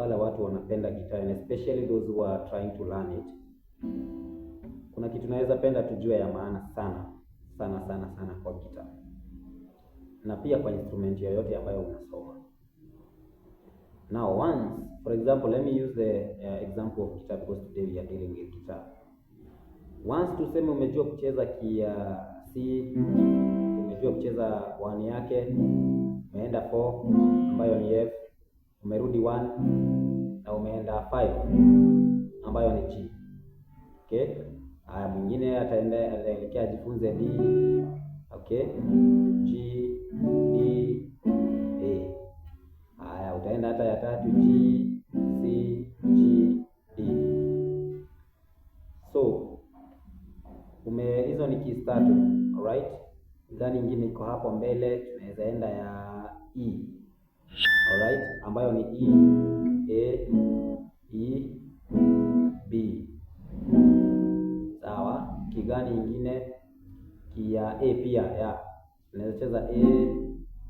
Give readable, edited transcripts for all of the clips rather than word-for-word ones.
wale watu wanapenda gitaa, and especially those who are trying to learn it, kuna kitu naweza penda tujue ya maana sana kwa gitaa, na pia kwa instrument yoyote ambayo unasoma. Now once, for example, let me use the example of guitar because today we are dealing with guitar. Once tuseme umejua kucheza C, umejua kucheza 1 yake, umeenda 4 ambayo ni F, umerudi 1 na umeenda 5 ambayo ni G. Okay? Haya, mwingine ataelekea ajifunze D. Okay? G, D, A. Haya, utaenda hata ya 3 G, C, G, D. So hizo ni keys 3, alright? Gani nyingine iko hapo mbele? Tunaweza enda ya E, alright, ambayo ni E, A, E, B. Sawa. Kigani nyingine ya A pia, ya unaweza cheza A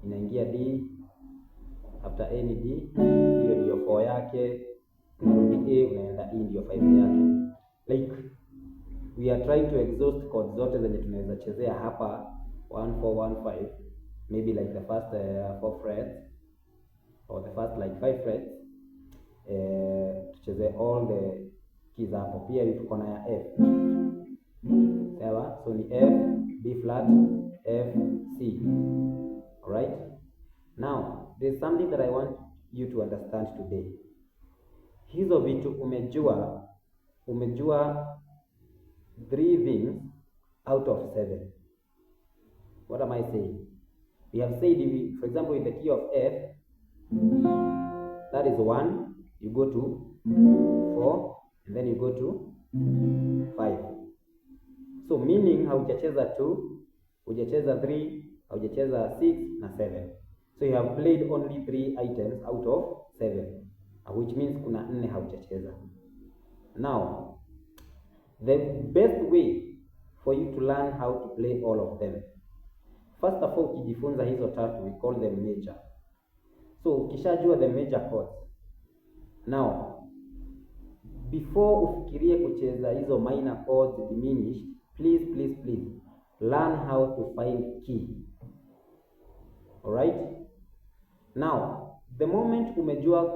inaingia D, after A ni D, hiyo ndio 4 yake, unarudi A unaenda E, ndio 5 yake. Like we are trying to exhaust chords zote zenye tunaweza chezea hapa, 1 4 1 5, maybe like the first 4 frets or the first like 5 frets, tucheze all the keys hapo. Pia tuko na ya F. Sawa, so ni F, B flat, F, C. Alright? Now, there's something that I want you to understand today. Hizo vitu umejua 3 things out of 7. What am I saying? We have said, for example, in the key of F, that is 1, you go to 4, and then you go to 5. So meaning haujacheza 2, hujacheza 3, haujacheza 6 na 7. So you have played only 3 items out of 7, which means kuna 4 haujacheza. Now, the best way for you to learn how to play all of them, first of all, ukijifunza hizo 3, we call them major. So ukishajua the major chords, now before ufikirie kucheza hizo minor chords diminished, please learn how to find key. Alright? Now, the moment umejua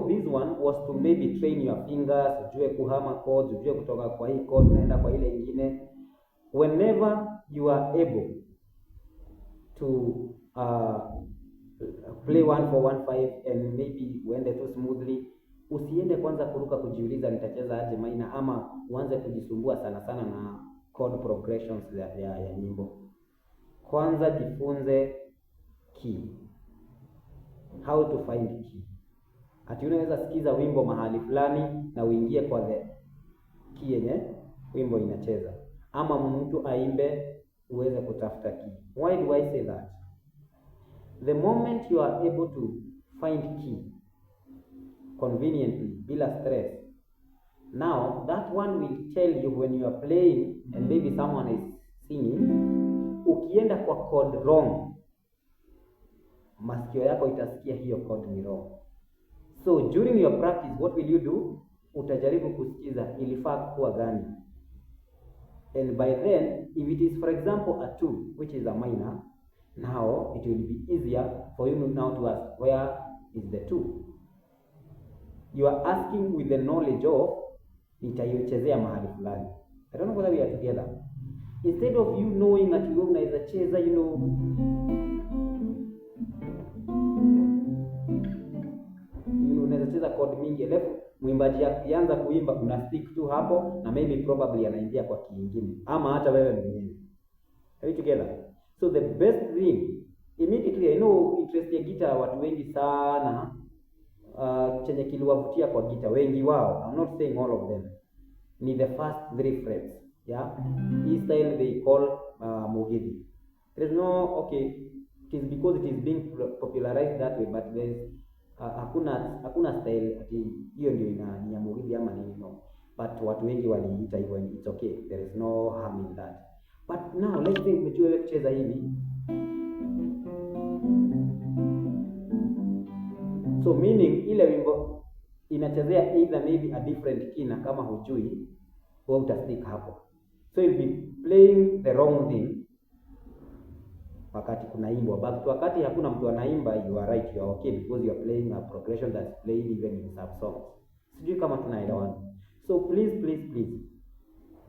this one was to maybe train your fingers, ujue kuhama chords, ujue kutoka kwa hii chord unaenda kwa ile nyingine. Whenever you are able to play 1 4 1 5 and maybe uende too smoothly, usiende kwanza kuruka kujiuliza nitacheza aje minor, ama uanze kujisumbua sana na chord progressions ya nyimbo. Kwanza jifunze key. How to find key. Ati unaweza sikiza wimbo mahali fulani na uingie kwa the key yenye wimbo inacheza, ama mtu aimbe uweze kutafuta key. Why do I say that? The moment you are able to find key conveniently, bila stress, now that one will tell you when you are playing and maybe someone is singing, ukienda kwa chord wrong, masikio yako itasikia hiyo chord ni wrong. So during your practice, what will you do? Utajaribu kusikiza ilifaa kuwa gani. And by then, if it is for example a 2, which is a minor, now it will be easier for you now to ask, where is the 2? You are asking with the knowledge of nitaichezea mahali fulani. I don't know whether we are together. Instead of you knowing that you unaweza cheza, unaweza cheza chord mingi, alafu mwimbaji akianza kuimba una stick tu hapo, na maybe probably anaingia kwa kingine, ama hata wewe mwenyewe. Are we together? So the best thing, immediately, I know interest ya guitar watu wengi sana, chenye kiliwavutia kwa guitar wengi wao, I'm not saying all of them, ni the first 3 frets. Yeah, this style they call Mugithi. There is no, okay, it is because it is being popularized that way, but there is hakuna style ati hiyo ndio ni ya Mugithi ama nini, no. But watu wengi waliita hivyo, it's okay, there is no harm in that. But now let's say umejua wewe kucheza hivi, so meaning ile wimbo inachezea either maybe a different key, na kama hujui wewe utastick hapo, so you'll be playing the wrong thing wakati kunaimbwa, but wakati hakuna mtu anaimba, you are right, you are okay, because you are playing a progression that's played even in sub songs. Sijui kama tunaelewana. So please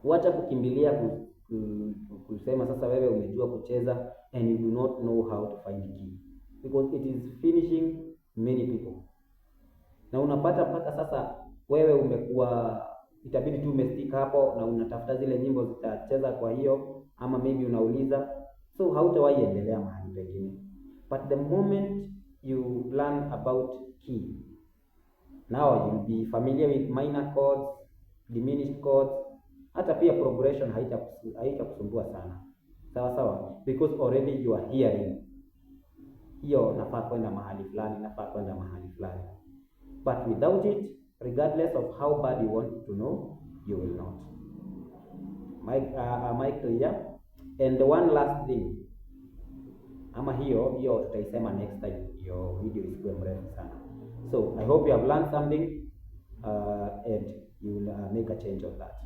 wacha kukimbilia kusema sasa wewe umejua kucheza and you do not know how to find the key, because it is finishing many people. Na unapata mpaka sasa wewe umekuwa, itabidi tu umestick hapo na unatafuta zile nyimbo zitacheza kwa hiyo, ama maybe unauliza, so hautawahi endelea mahali pengine. But the moment you learn about key, now you'll be familiar with minor chords, diminished chords, hata pia progression haitakusumbua sana. Sawa, because already you are hearing hiyo nafaa kwenda mahali fulani, nafaa kwenda mahali fulani. But without it, regardless of how bad you want to know, you will not. Am I clear? And the one last thing, ama hiyo tutaisema next time, your video isikuwe mrefu sana. So I hope you have learned something and you will make a change of that.